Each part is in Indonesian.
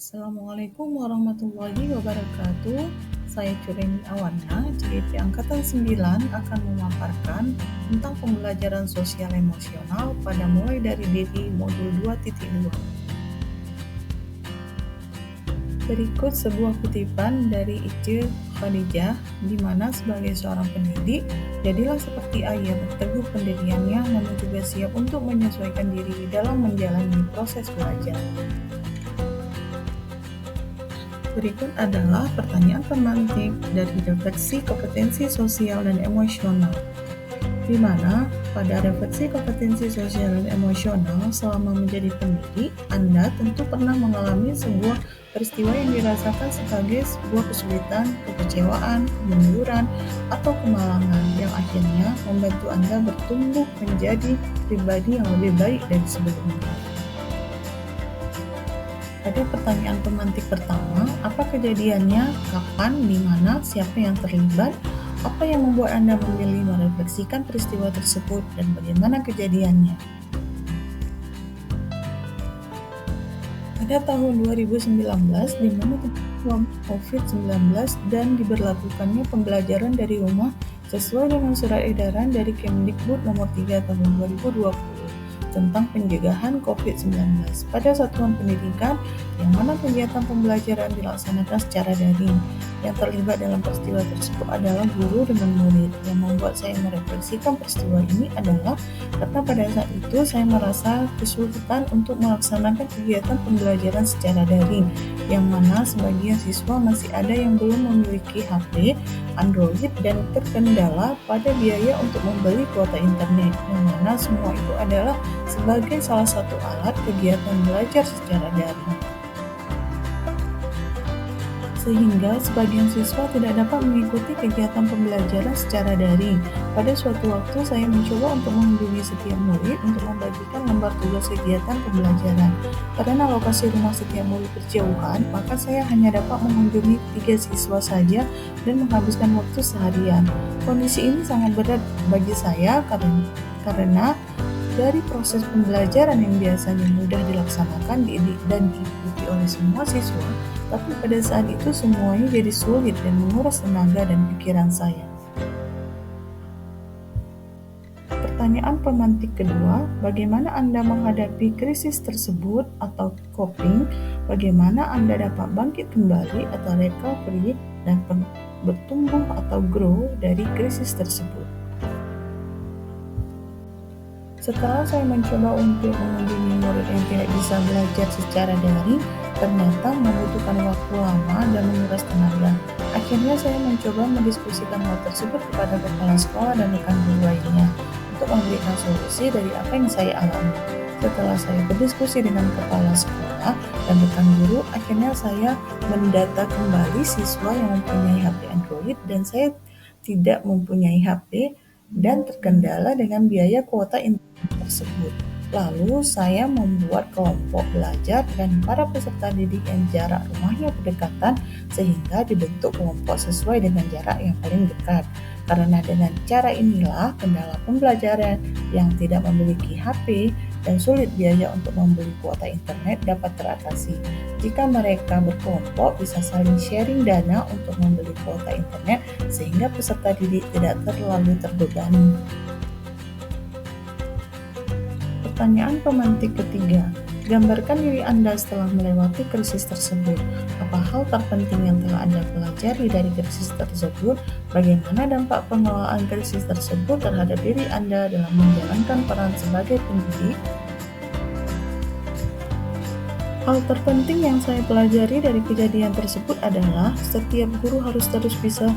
Assalamualaikum warahmatullahi wabarakatuh. Saya Cureni Awana, JIP Angkatan 9 akan memaparkan tentang pembelajaran sosial emosional pada mulai dari diri modul 2.2. Berikut sebuah kutipan dari Ice Khadijah, di mana sebagai seorang pendidik, jadilah seperti ayah berteguh pendiriannya namun juga siap untuk menyesuaikan diri dalam menjalani proses belajar. Berikut adalah pertanyaan pemantik dari refleksi kompetensi sosial dan emosional, di mana pada refleksi kompetensi sosial dan emosional selama menjadi pendidik, Anda tentu pernah mengalami sebuah peristiwa yang dirasakan sebagai sebuah kesulitan, kekecewaan, kemunduran, atau kemalangan yang akhirnya membantu Anda bertumbuh menjadi pribadi yang lebih baik dari sebelumnya. Pada pertanyaan pemantik pertama, apa kejadiannya, kapan, di mana, siapa yang terlibat, apa yang membuat Anda memilih merefleksikan peristiwa tersebut, dan bagaimana kejadiannya? Pada tahun 2019, di mana COVID-19 dan diberlakukannya pembelajaran dari rumah sesuai dengan surat edaran dari Kemdikbud nomor 3 tahun 2020 tentang pencegahan COVID-19 pada satuan pendidikan yang mana kegiatan pembelajaran dilaksanakan secara daring. Yang terlibat dalam peristiwa tersebut adalah guru dengan murid. Yang membuat saya merefleksikan peristiwa ini adalah karena pada saat itu saya merasa kesulitan untuk melaksanakan kegiatan pembelajaran secara daring, yang mana sebagian siswa masih ada yang belum memiliki HP, Android, dan terkendala pada biaya untuk membeli kuota internet, yang mana semua itu adalah sebagai salah satu alat kegiatan belajar secara daring. Sehingga sebagian siswa tidak dapat mengikuti kegiatan pembelajaran secara daring. Pada suatu waktu saya mencoba untuk menghubungi setiap murid untuk membagikan lembar tugas kegiatan pembelajaran. Karena lokasi rumah setiap murid berjauhan, maka saya hanya dapat mengunjungi 3 siswa saja dan menghabiskan waktu seharian. Kondisi ini sangat berat bagi saya karena dari proses pembelajaran yang biasanya mudah dilaksanakan dan diikuti oleh semua siswa, tapi pada saat itu semuanya jadi sulit dan menguras tenaga dan pikiran saya. Pertanyaan pemantik kedua, bagaimana Anda menghadapi krisis tersebut atau coping? Bagaimana Anda dapat bangkit kembali atau recovery dan bertumbuh atau grow dari krisis tersebut? Setelah saya mencoba untuk mengunjungi murid yang tidak bisa belajar secara daring, ternyata membutuhkan waktu lama dan menguras tenaga. Akhirnya saya mencoba mendiskusikan hal tersebut kepada kepala sekolah dan rekan guru lainnya untuk memberikan solusi dari apa yang saya alami. Setelah saya berdiskusi dengan kepala sekolah dan rekan guru, akhirnya saya mendata kembali siswa yang mempunyai HP Android dan saya tidak mempunyai HP dan terkendala dengan biaya kuota internet tersebut. Lalu saya membuat kelompok belajar dengan para peserta didik yang jarak rumahnya berdekatan sehingga dibentuk kelompok sesuai dengan jarak yang paling dekat. Karena dengan cara inilah kendala pembelajaran yang tidak memiliki HP dan sulit biaya untuk membeli kuota internet dapat teratasi. Jika mereka berkelompok bisa saling sharing dana untuk membeli kuota internet sehingga peserta didik tidak terlalu terbebani. Pertanyaan pemantik ketiga, gambarkan diri Anda setelah melewati krisis tersebut. Apa hal terpenting yang telah Anda pelajari dari krisis tersebut? Bagaimana dampak pengelolaan krisis tersebut terhadap diri Anda dalam menjalankan peran sebagai pendidik? Hal terpenting yang saya pelajari dari kejadian tersebut adalah setiap guru harus terus bisa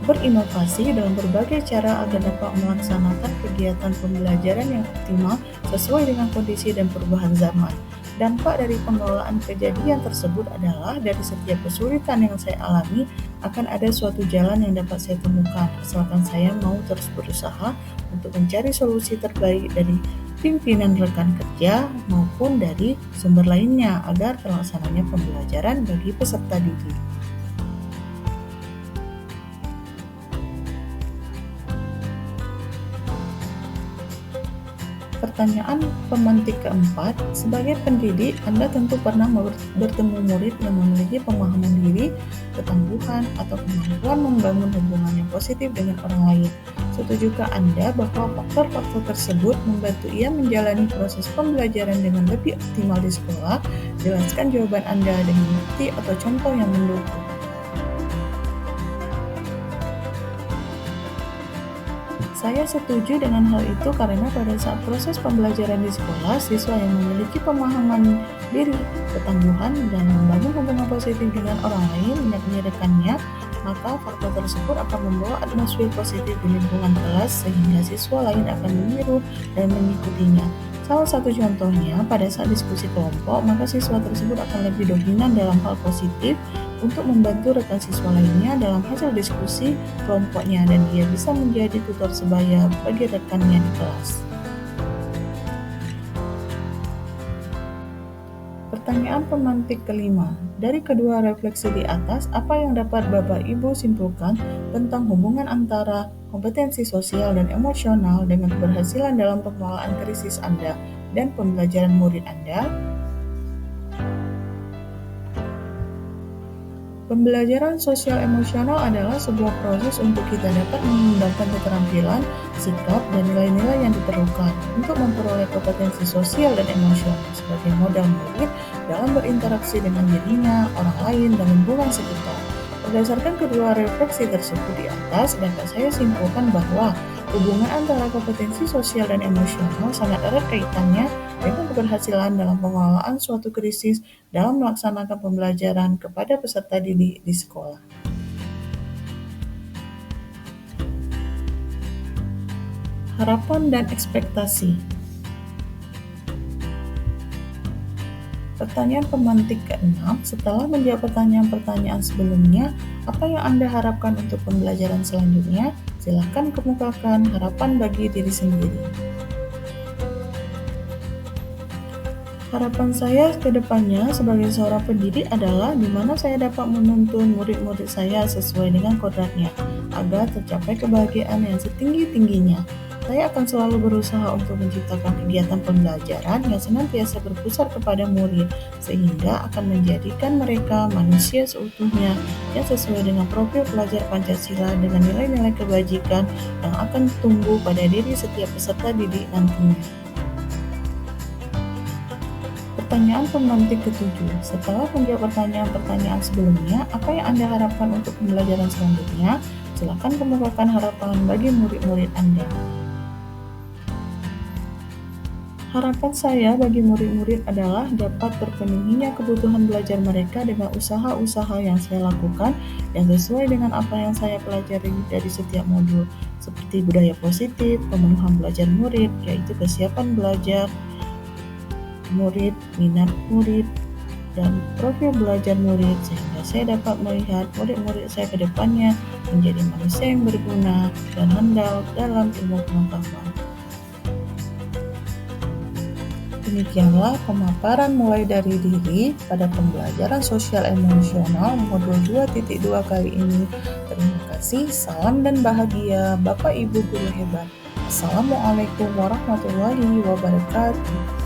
berinovasi dalam berbagai cara agar dapat melaksanakan kegiatan pembelajaran yang optimal sesuai dengan kondisi dan perubahan zaman. Dampak dari pengelolaan kejadian tersebut adalah dari setiap kesulitan yang saya alami akan ada suatu jalan yang dapat saya temukan, asalkan saya mau terus berusaha untuk mencari solusi terbaik dari pimpinan rekan kerja maupun dari sumber lainnya agar terlaksananya pembelajaran bagi peserta didik. Pertanyaan pemantik keempat, sebagai pendidik, Anda tentu pernah bertemu murid yang memiliki pemahaman diri, ketangguhan, atau kemampuan membangun hubungan yang positif dengan orang lain. Setujukah Anda bahwa faktor-faktor tersebut membantu ia menjalani proses pembelajaran dengan lebih optimal di sekolah? Jelaskan jawaban Anda dengan bukti atau contoh yang mendukung. Saya setuju dengan hal itu karena pada saat proses pembelajaran di sekolah, siswa yang memiliki pemahaman diri, ketangguhan, dan membangun hubungan positif dengan orang lain, yakni rekannya, maka faktor tersebut akan membawa atmosfer positif di lingkungan kelas sehingga siswa lain akan meniru dan mengikutinya. Salah satu contohnya, pada saat diskusi kelompok, maka siswa tersebut akan lebih dominan dalam hal positif untuk membantu rekan siswa lainnya dalam hasil diskusi kelompoknya dan dia bisa menjadi tutor sebaya bagi rekannya di kelas. Pertanyaan pemantik kelima. Dari kedua refleksi di atas, apa yang dapat Bapak Ibu simpulkan tentang hubungan antara kompetensi sosial dan emosional dengan keberhasilan dalam pengelolaan krisis Anda dan pembelajaran murid Anda? Pembelajaran sosial emosional adalah sebuah proses untuk kita dapat mengembangkan keterampilan, sikap, dan nilai-nilai yang diperlukan untuk memperoleh kompetensi sosial dan emosional sebagai modal murid dalam berinteraksi dengan dirinya, orang lain, dan lingkungan sekitar. Berdasarkan kedua refleksi tersebut di atas, dapat saya simpulkan bahwa hubungan antara kompetensi sosial dan emosional sangat erat kaitannya dengan keberhasilan dalam pengelolaan suatu krisis dalam melaksanakan pembelajaran kepada peserta didik di sekolah. Harapan dan ekspektasi. Pertanyaan pemantik ke-6, setelah menjawab pertanyaan-pertanyaan sebelumnya, apa yang Anda harapkan untuk pembelajaran selanjutnya? Silakan kemukakan harapan bagi diri sendiri. Harapan saya ke depannya sebagai seorang pendidik adalah di mana saya dapat menuntun murid-murid saya sesuai dengan kodratnya, agar tercapai kebahagiaan yang setinggi-tingginya. Saya akan selalu berusaha untuk menciptakan kegiatan pembelajaran yang senantiasa berpusat kepada murid, sehingga akan menjadikan mereka manusia seutuhnya yang sesuai dengan profil pelajar Pancasila dengan nilai-nilai kebajikan yang akan tumbuh pada diri setiap peserta didik nantinya. Pertanyaan pemantik ke-7. Setelah menjawab pertanyaan-pertanyaan sebelumnya, apa yang Anda harapkan untuk pembelajaran selanjutnya? Silakan kemukakan harapan bagi murid-murid Anda. Harapan saya bagi murid-murid adalah dapat terpenuhinya kebutuhan belajar mereka dengan usaha-usaha yang saya lakukan yang sesuai dengan apa yang saya pelajari dari setiap modul, seperti budaya positif, pemenuhan belajar murid, yaitu kesiapan belajar murid, minat murid, dan profil belajar murid, sehingga saya dapat melihat murid-murid saya ke depannya menjadi manusia yang berguna dan handal dalam ilmu pengetahuan. Demikianlah pemaparan mulai dari diri pada pembelajaran sosial emosional modul 2.2 kali ini. Terima kasih, salam dan bahagia Bapak Ibu Guru hebat. Assalamualaikum warahmatullahi wabarakatuh.